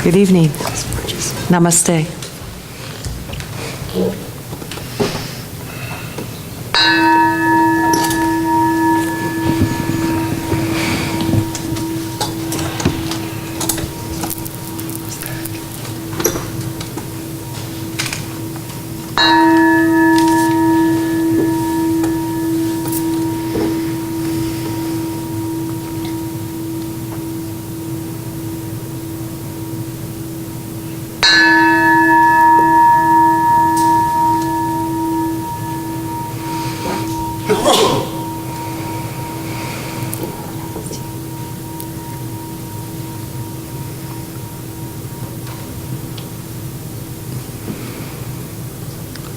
Good evening. Namaste.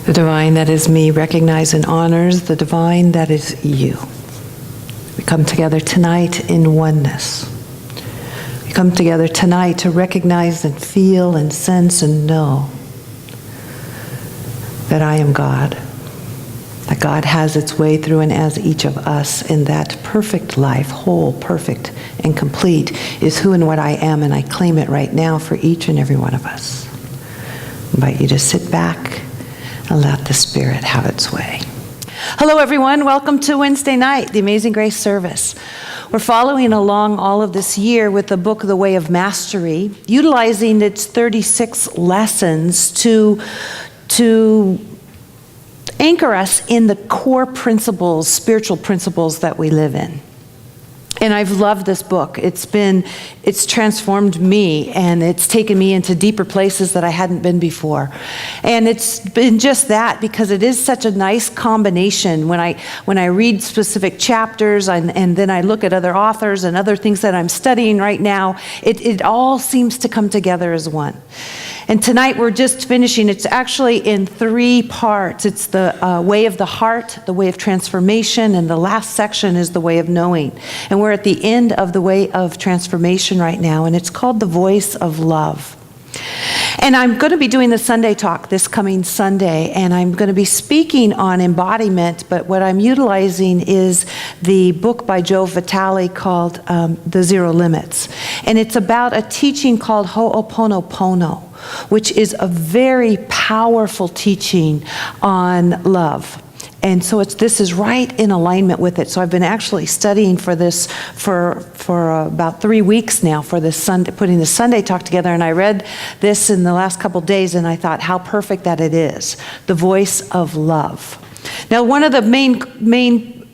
The divine that is me recognizes and honors the divine that is you. We come together tonight in oneness. We come together tonight to recognize and feel and sense and know that I am God. That God has its way through and as each of us, in that perfect life, whole, perfect, and complete, is who and what I am, and I claim it right now for each and every one of us. I invite you to sit back and let the Spirit have its way. Hello, everyone. Welcome to Wednesday night, the Amazing Grace service. We're following along all of this year with the book, The Way of Mastery, utilizing its 36 lessons to anchor us in the core principles, spiritual principles that we live in. And I've loved this book. It's transformed me, and it's taken me into deeper places that I hadn't been before. And it's been just that, because it is such a nice combination. When I read specific chapters and then I look at other authors and other things that I'm studying right now, it all seems to come together as one. And tonight we're just finishing. It's actually in 3 parts. It's the way of the heart, the way of transformation, and the last section is the way of knowing. And we're at the end of the way of transformation right now, and it's called the voice of love. And I'm going to be doing the Sunday talk this coming Sunday, and I'm going to be speaking on embodiment, but what I'm utilizing is the book by Joe Vitale called The Zero Limits. And it's about a teaching called Ho'oponopono, which is a very powerful teaching on love. And so this is right in alignment with it. So I've been actually studying for this for about 3 weeks now, for this Sunday, putting the Sunday talk together. And I read this in the last couple days, and I thought how perfect that it is. The voice of love. Now, one of the main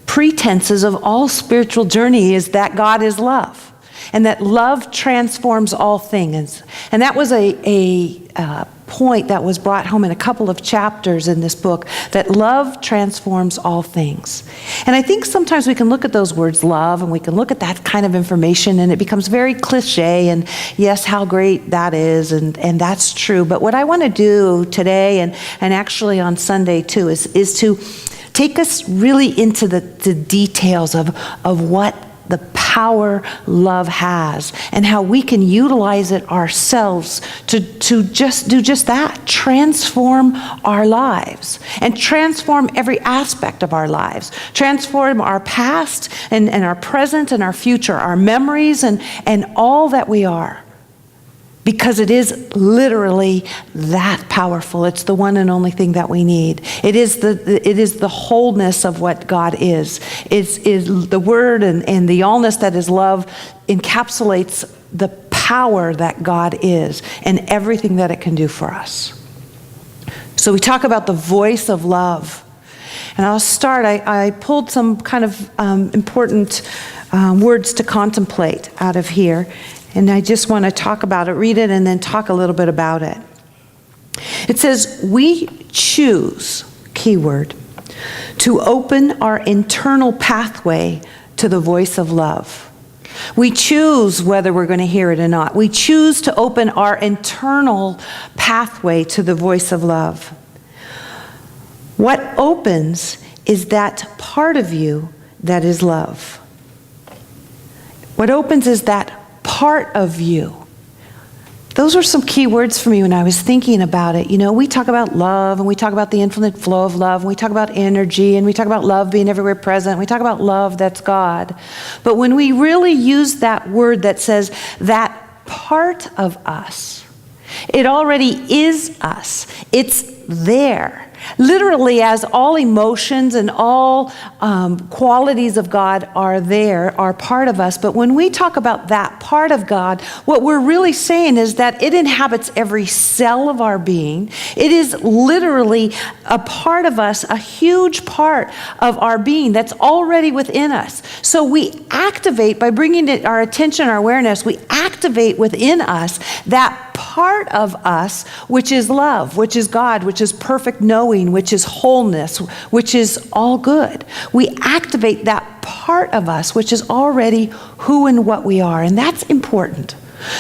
pretenses of all spiritual journey is that God is love, and that love transforms all things. And that was a point that was brought home in a couple of chapters in this book, that love transforms all things. And I think sometimes we can look at those words, love, and we can look at that kind of information, and it becomes very cliche, and yes, how great that is, and that's true. But what I want to do today, and actually on Sunday too, is to take us really into the details of what the power love has, and how we can utilize it ourselves to just do just that, transform our lives, and transform every aspect of our lives, transform our past and our present and our future, our memories and all that we are. Because it is literally that powerful. It's the one and only thing that we need. It is the wholeness of what God is. Is the word and the allness that is love encapsulates the power that God is and everything that it can do for us. So we talk about the voice of love. And I'll start, I pulled some kind of important words to contemplate out of here. And I just want to talk about it, read it, and then talk a little bit about it. It says, we choose, keyword, to open our internal pathway to the voice of love. We choose whether we're going to hear it or not. We choose to open our internal pathway to the voice of love. What opens is that part of you that is love. What opens is that part of you. Those were some key words for me when I was thinking about it. You know, we talk about love, and we talk about the infinite flow of love, and we talk about energy, and we talk about love being everywhere present. We talk about love, that's God. But when we really use that word that says that part of us. It already is us. It's there. Literally, as all emotions and all qualities of God are there, are part of us. But when we talk about that part of God, what we're really saying is that it inhabits every cell of our being. It is literally a part of us, a huge part of our being that's already within us. So we activate, by bringing it our attention, our awareness, we activate within us that part of us, which is love, which is God, which is perfect knowing, which is wholeness, which is all good. We activate that part of us, which is already who and what we are. And that's important.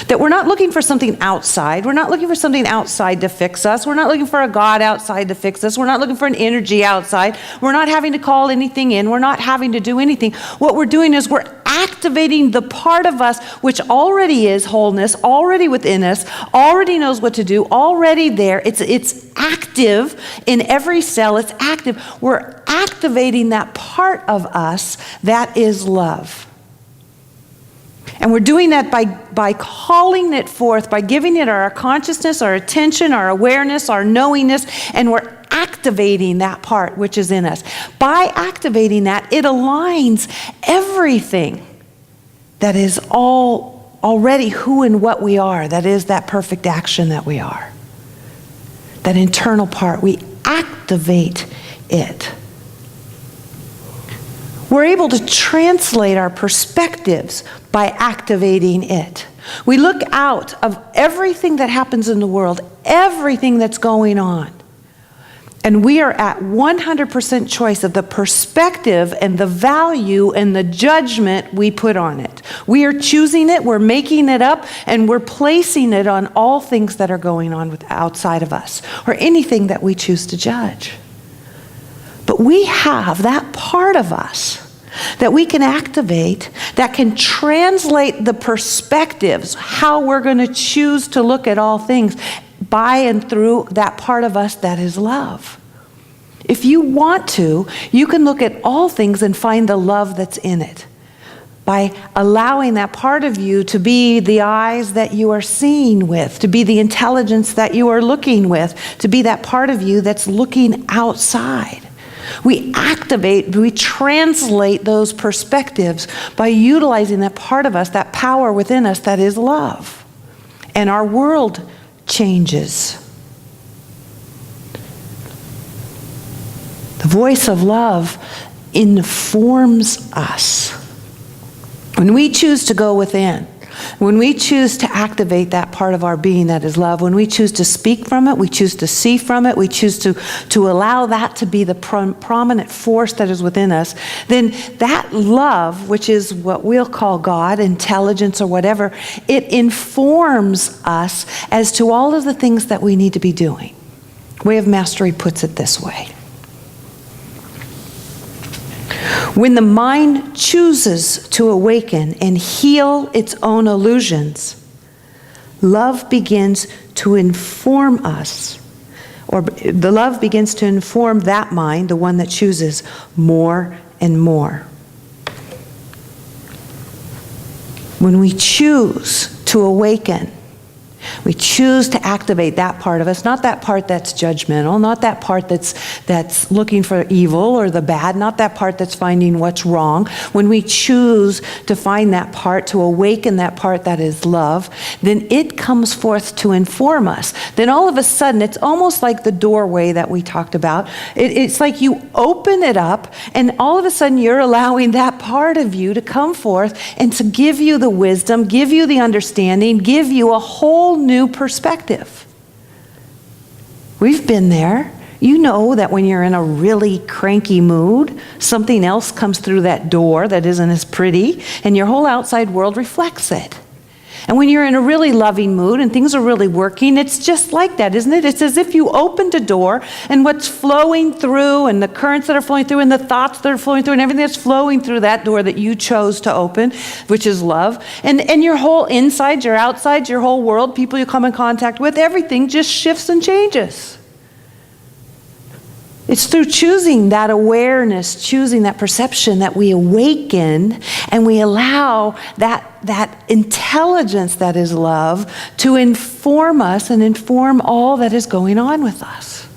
That we're not looking for something outside. We're not looking for something outside to fix us. We're not looking for a God outside to fix us. We're not looking for an energy outside. We're not having to call anything in. We're not having to do anything. What we're doing is we're activating the part of us which already is wholeness, already within us, already knows what to do, already there. It's active in every cell. It's active. We're activating that part of us that is love. And we're doing that by calling it forth, by giving it our consciousness, our attention, our awareness, our knowingness, and we're activating that part which is in us. By activating that, it aligns everything that is already who and what we are, that is that perfect action that we are. That internal part, we activate it. We're able to translate our perspectives by activating it. We look out of everything that happens in the world, everything that's going on, and we are at 100% choice of the perspective and the value and the judgment we put on it. We are choosing it, we're making it up, and we're placing it on all things that are going on outside of us, or anything that we choose to judge. But we have that part of us that we can activate that can translate the perspectives, how we're going to choose to look at all things by and through that part of us that is love. If you want to, you can look at all things and find the love that's in it by allowing that part of you to be the eyes that you are seeing with, to be the intelligence that you are looking with, to be that part of you that's looking outside. We activate, we translate those perspectives by utilizing that part of us, that power within us that is love. And our world changes. The voice of love informs us. When we choose to go within, when we choose to activate that part of our being that is love, when we choose to speak from it, we choose to see from it, we choose to allow that to be the prominent force that is within us, then that love, which is what we'll call God, intelligence, or whatever, it informs us as to all of the things that we need to be doing. Way of Mastery puts it this way. When the mind chooses to awaken and heal its own illusions, love begins to inform us, or the love begins to inform that mind, the one that chooses, more and more. When we choose to awaken, we choose to activate that part of us, not that part that's judgmental, not that part that's looking for evil or the bad, not that part that's finding what's wrong. When we choose to find that part, to awaken that part that is love, then it comes forth to inform us. Then all of a sudden, it's almost like the doorway that we talked about. It's like you open it up, and all of a sudden you're allowing that part of you to come forth and to give you the wisdom, give you the understanding, give you a whole new perspective. We've been there. You know that when you're in a really cranky mood, something else comes through that door that isn't as pretty, and your whole outside world reflects it. And when you're in a really loving mood and things are really working, it's just like that, isn't it? It's as if you opened a door, and what's flowing through, and the currents that are flowing through, and the thoughts that are flowing through, and everything that's flowing through that door that you chose to open, which is love. And your whole inside, your outside, your whole world, people you come in contact with, everything just shifts and changes. It's through choosing that awareness, choosing that perception, that we awaken and we allow that intelligence that is love to inform us and inform all that is going on with us.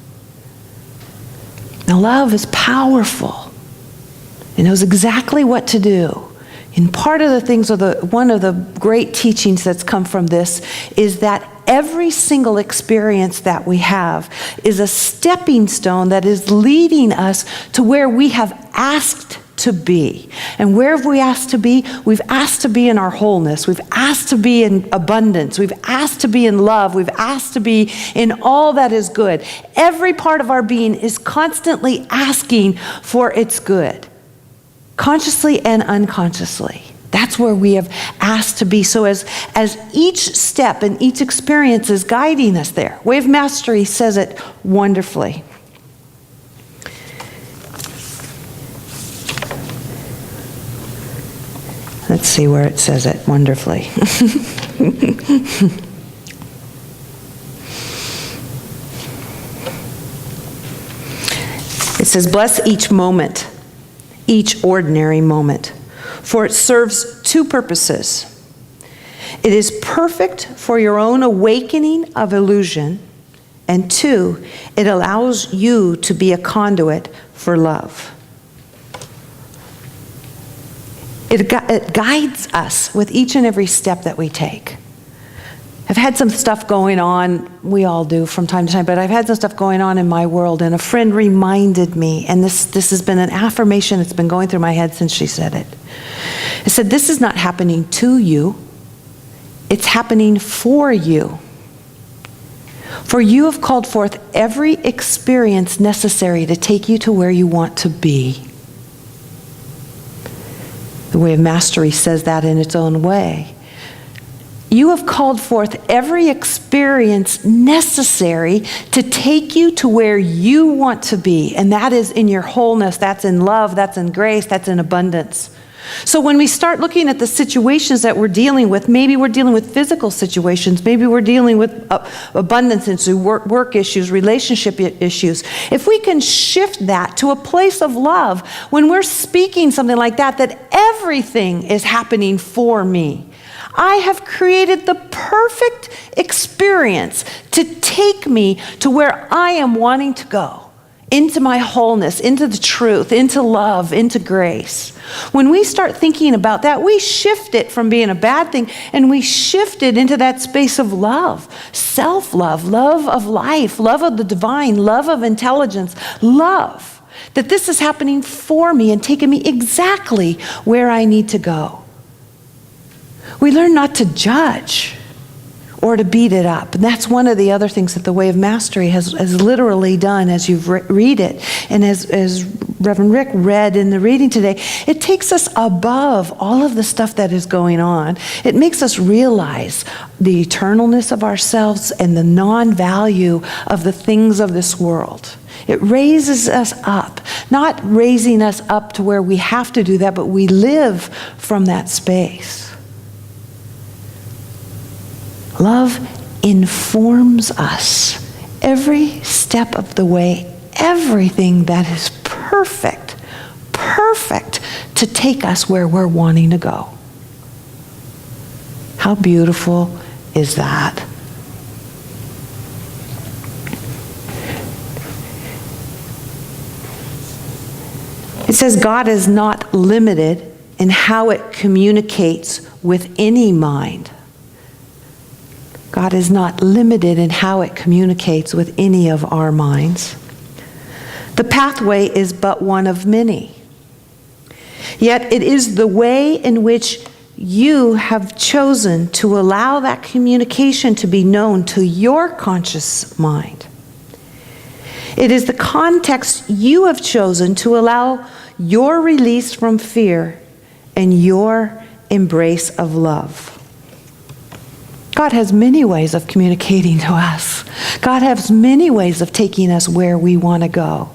Now, love is powerful. It knows exactly what to do. And part of the things, one of the great teachings that's come from this is that every single experience that we have is a stepping stone that is leading us to where we have asked to be. And where have we asked to be? We've asked to be in our wholeness. We've asked to be in abundance. We've asked to be in love. We've asked to be in all that is good. Every part of our being is constantly asking for its good, consciously and unconsciously. That's where we have asked to be. So as each step and each experience is guiding us there. Way of Mastery says it wonderfully. Let's see where it says it wonderfully. It says, bless each moment, each ordinary moment, for it serves two purposes. It is perfect for your own awakening of illusion, and two, it allows you to be a conduit for love. It guides us with each and every step that we take. I've had some stuff going on, we all do from time to time, but I've had some stuff going on in my world, and a friend reminded me, and this has been an affirmation that's been going through my head since she said it. It said, this is not happening to you, it's happening for you. For you have called forth every experience necessary to take you to where you want to be. The Way of Mastery says that in its own way. You have called forth every experience necessary to take you to where you want to be. And that is in your wholeness, that's in love, that's in grace, that's in abundance. So when we start looking at the situations that we're dealing with, maybe we're dealing with physical situations, maybe we're dealing with abundance issues, work issues, relationship issues. If we can shift that to a place of love, when we're speaking something like that, that everything is happening for me. I have created the perfect experience to take me to where I am wanting to go. Into my wholeness, into the truth, into love, into grace. When we start thinking about that, we shift it from being a bad thing and we shift it into that space of love, self-love, love of life, love of the divine, love of intelligence, love. That this is happening for me and taking me exactly where I need to go. We learn not to judge or to beat it up. And that's one of the other things that the Way of Mastery has literally done as you read it. And as Reverend Rick read in the reading today, it takes us above all of the stuff that is going on. It makes us realize the eternalness of ourselves and the non-value of the things of this world. It raises us up, not raising us up to where we have to do that, but we live from that space. Love informs us every step of the way, everything that is perfect to take us where we're wanting to go. How beautiful is that? It says God is not limited in how it communicates with any mind. God is not limited in how it communicates with any of our minds. The pathway is but one of many. Yet it is the way in which you have chosen to allow that communication to be known to your conscious mind. It is the context you have chosen to allow your release from fear and your embrace of love. God has many ways of communicating to us. God has many ways of taking us where we want to go.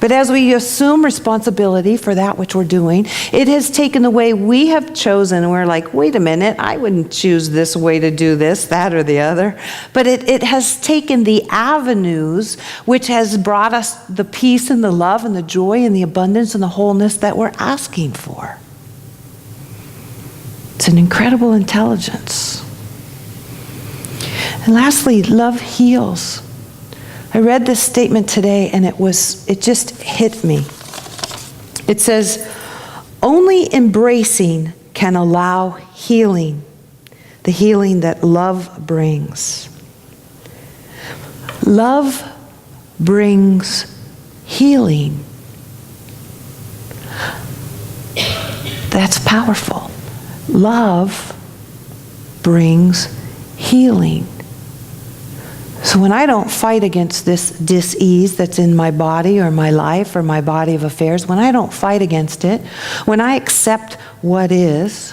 But as we assume responsibility for that which we're doing, it has taken the way we have chosen. We're like, wait a minute, I wouldn't choose this way to do this, that, or the other. But it has taken the avenues which has brought us the peace and the love and the joy and the abundance and the wholeness that we're asking for. It's an incredible intelligence. And lastly, love heals. I read this statement today and it just hit me. It says, only embracing can allow healing, the healing that love brings. Love brings healing. That's powerful. Love brings healing. So when I don't fight against this dis-ease that's in my body or my life or my body of affairs, when I don't fight against it, when I accept what is,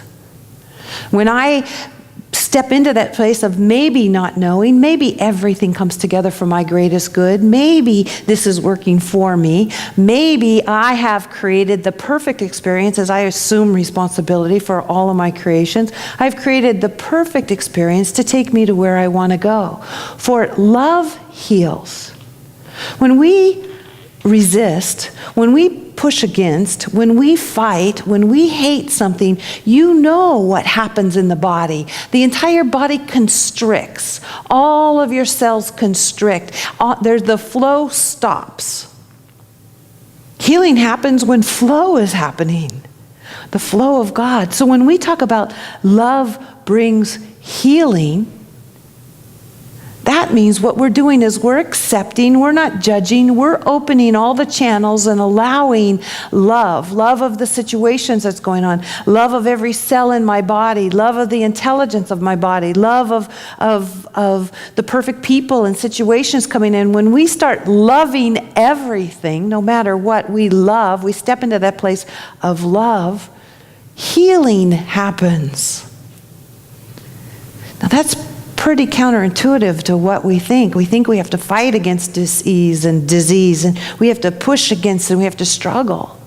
when I step into that place of maybe not knowing, maybe everything comes together for my greatest good, maybe this is working for me, maybe I have created the perfect experience as I assume responsibility for all of my creations. I've created the perfect experience to take me to where I want to go. For love heals. When we resist, when we push against, when we fight, when we hate something, you know what happens in the body. The entire body constricts. All of your cells constrict. The flow stops. Healing happens when flow is happening. The flow of God. So when we talk about love brings healing, that means what we're doing is we're accepting, we're not judging, we're opening all the channels and allowing love of the situations that's going on, love of every cell in my body, love of the intelligence of my body, love of the perfect people and situations coming in. When we start loving everything, no matter what we love, we step into that place of love, healing happens. Now that's pretty counterintuitive to what we think. We think we have to fight against dis-ease and disease, and we have to push against it, and we have to struggle.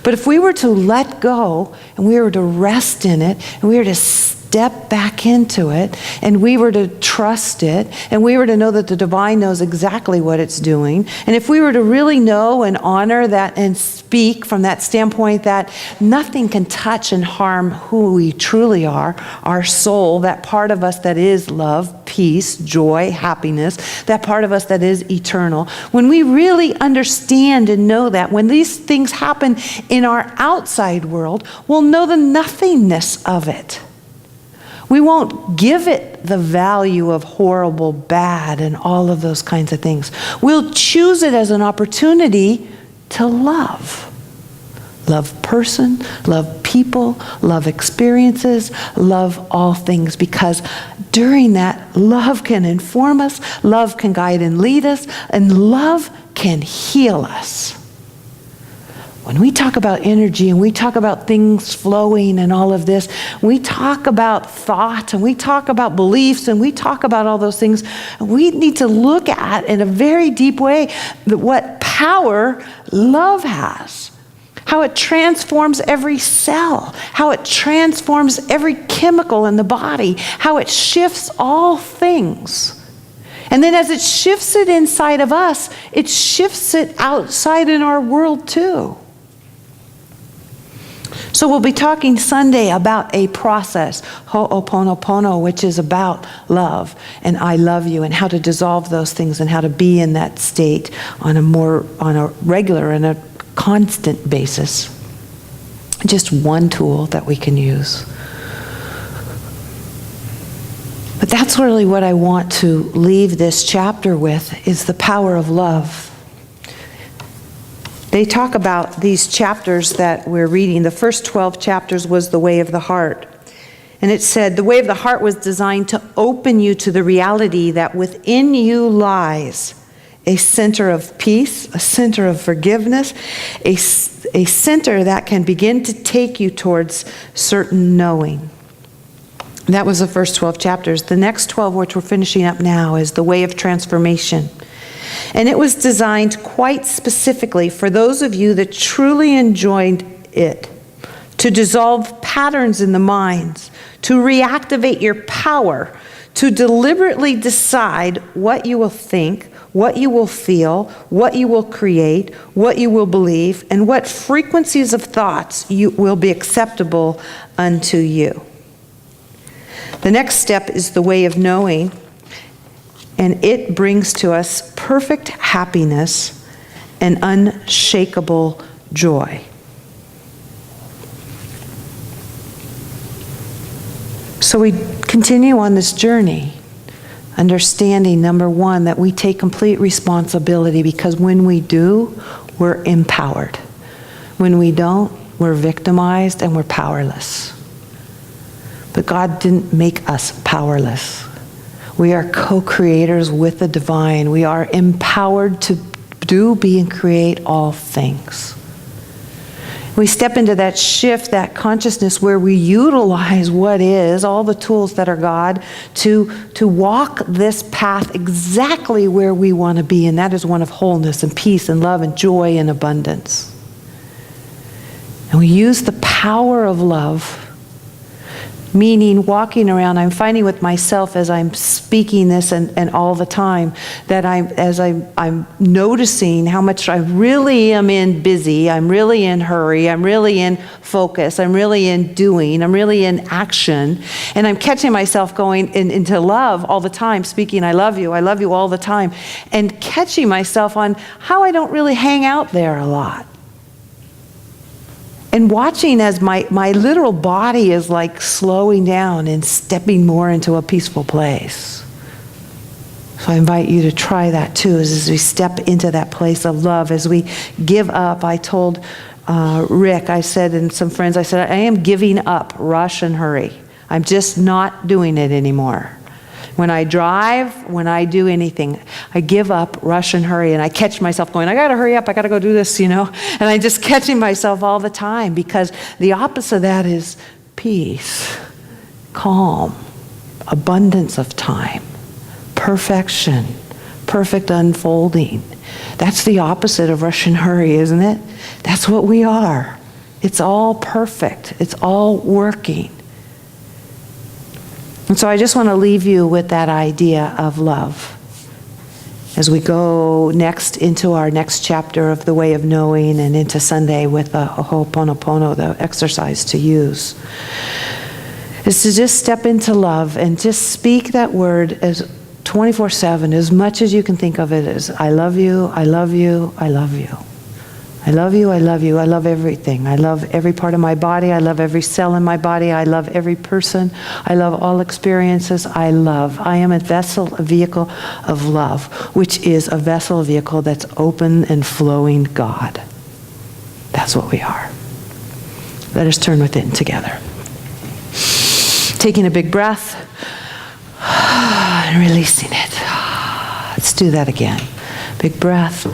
But if we were to let go, and we were to rest in it, and we were to step back into it, and we were to trust it, and we were to know that the divine knows exactly what it's doing, and if we were to really know and honor that and speak from that standpoint that nothing can touch and harm who we truly are, our soul, that part of us that is love, peace, joy, happiness, that part of us that is eternal, when we really understand and know that, when these things happen in our outside world, we'll know the nothingness of it. We won't give it the value of horrible, bad, and all of those kinds of things. We'll choose it as an opportunity to love. Love person, love people, love experiences, love all things. Because during that, love can inform us, love can guide and lead us, and love can heal us. When we talk about energy and we talk about things flowing and all of this, we talk about thought and we talk about beliefs and we talk about all those things, we need to look at in a very deep way what power love has. How it transforms every cell, how it transforms every chemical in the body, how it shifts all things. And then as it shifts it inside of us, it shifts it outside in our world too. So we'll be talking Sunday about a process, ho'oponopono, which is about love and I love you, and how to dissolve those things and how to be in that state on a regular and a constant basis. Just one tool that we can use. But that's really what I want to leave this chapter with, is the power of love. They talk about these chapters that we're reading. The first 12 chapters was the way of the heart. And it said, the way of the heart was designed to open you to the reality that within you lies a center of peace, a center of forgiveness, a center that can begin to take you towards certain knowing. That was the first 12 chapters. The next 12, which we're finishing up now, is the way of transformation. And it was designed quite specifically for those of you that truly enjoyed it, to dissolve patterns in the minds, to reactivate your power, to deliberately decide what you will think, what you will feel, what you will create, what you will believe, and what frequencies of thoughts will be acceptable unto you. The next step is the way of knowing, and it brings to us perfect happiness and unshakable joy. So we continue on this journey, understanding, number one, that we take complete responsibility, because when we do, we're empowered. When we don't, we're victimized and we're powerless. But God didn't make us powerless. We are co-creators with the divine. We are empowered to do, be, and create all things. We step into that shift, that consciousness where we utilize what is, all the tools that are God, to walk this path exactly where we want to be, and that is one of wholeness and peace and love and joy and abundance. And we use the power of love, meaning walking around. I'm finding with myself as I'm speaking this and all the time that I'm noticing how much I really am in busy, I'm really in hurry, I'm really in focus, I'm really in doing, I'm really in action. And I'm catching myself going into love all the time, speaking I love you all the time, and catching myself on how I don't really hang out there a lot. And watching as my literal body is like slowing down and stepping more into a peaceful place. So I invite you to try that too, as we step into that place of love, as we give up. I told Rick, I said, and some friends, I said, I am giving up rush and hurry. I'm just not doing it anymore. When I drive, when I do anything, I give up rush and hurry, and I catch myself going, I gotta hurry up, I gotta go do this, and I'm just catching myself all the time, because the opposite of that is peace, calm, abundance of time, perfection, perfect unfolding. That's the opposite of rush and hurry, isn't it? That's what we are. It's all perfect. It's all working. And so I just want to leave you with that idea of love as we go next into our next chapter of the way of knowing, and into Sunday with the Ho'oponopono, the exercise to use, is to just step into love and just speak that word as 24/7, as much as you can think of it as I love you, I love you, I love you. I love you, I love you, I love everything. I love every part of my body, I love every cell in my body, I love every person, I love all experiences, I love. I am a vessel, a vehicle of love, which is a vessel, a vehicle that's open and flowing God. That's what we are. Let us turn within together. Taking a big breath and releasing it. Let's do that again. Big breath.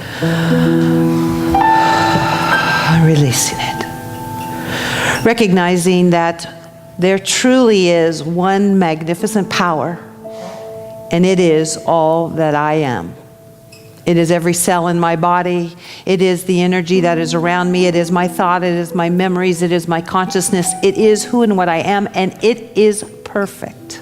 Releasing it. Recognizing that there truly is one magnificent power, and it is all that I am. It is every cell in my body. It is the energy that is around me. It is my thought. It is my memories. It is my consciousness. It is who and what I am, and it is perfect.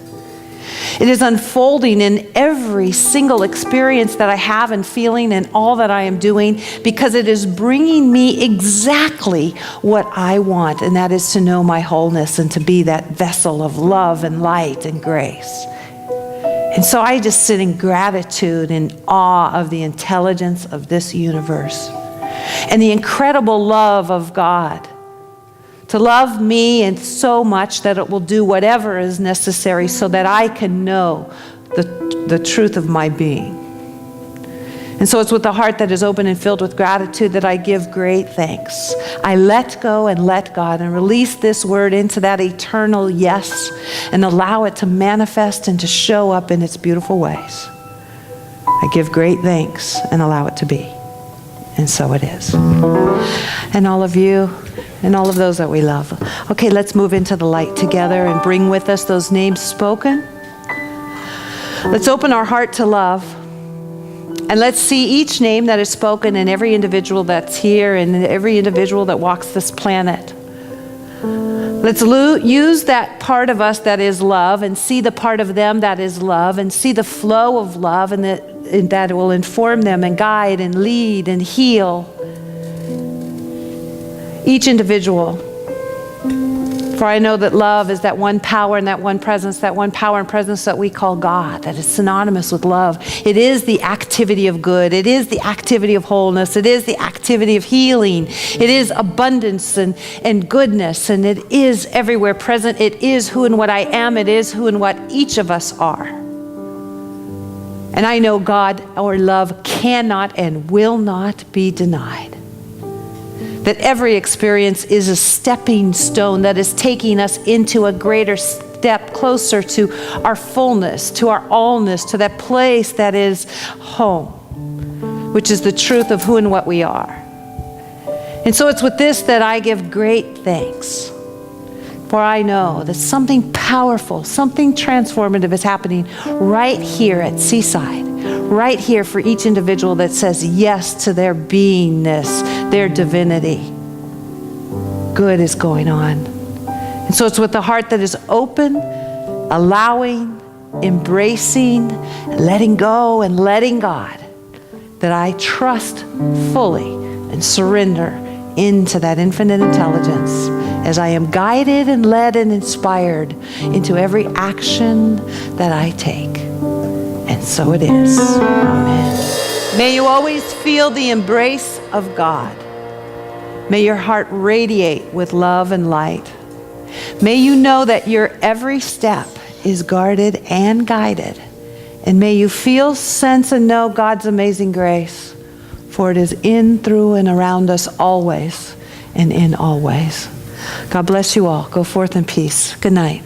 It is unfolding in every single experience that I have and feeling and all that I am doing, because it is bringing me exactly what I want, and that is to know my wholeness and to be that vessel of love and light and grace. And so I just sit in gratitude and awe of the intelligence of this universe and the incredible love of God. To love me and so much that it will do whatever is necessary so that I can know the truth of my being. And so it's with a heart that is open and filled with gratitude that I give great thanks. I let go and let God and release this word into that eternal yes, and allow it to manifest and to show up in its beautiful ways. I give great thanks and allow it to be. And so it is. And all of you, and all of those that we love. Okay, let's move into the light together and bring with us those names spoken. Let's open our heart to love. And let's see each name that is spoken in every individual that's here and every individual that walks this planet. Let's use that part of us that is love, and see the part of them that is love, and see the flow of love, and that will inform them and guide and lead and heal each individual. For I know that love is that one power and that one presence, that one power and presence that we call God, that is synonymous with love. It is the activity of good. It is the activity of wholeness. It is the activity of healing. It is abundance and goodness, and it is everywhere present. It is who and what I am. It is who and what each of us are. And I know God, our love, cannot and will not be denied. That every experience is a stepping stone that is taking us into a greater step closer to our fullness, to our allness, to that place that is home, which is the truth of who and what we are. And so it's with this that I give great thanks. For I know that something powerful, something transformative is happening right here at Seaside, right here for each individual that says yes to their beingness, their divinity. Good is going on. And so it's with the heart that is open, allowing, embracing, letting go and letting God, that I trust fully and surrender into that infinite intelligence as I am guided and led and inspired into every action that I take. And so it is. Amen. May you always feel the embrace of God. May your heart radiate with love and light. May you know that your every step is guarded and guided. And may you feel, sense, and know God's amazing grace, for it is in, through, and around us always and in all ways. God bless you all. Go forth in peace. Good night.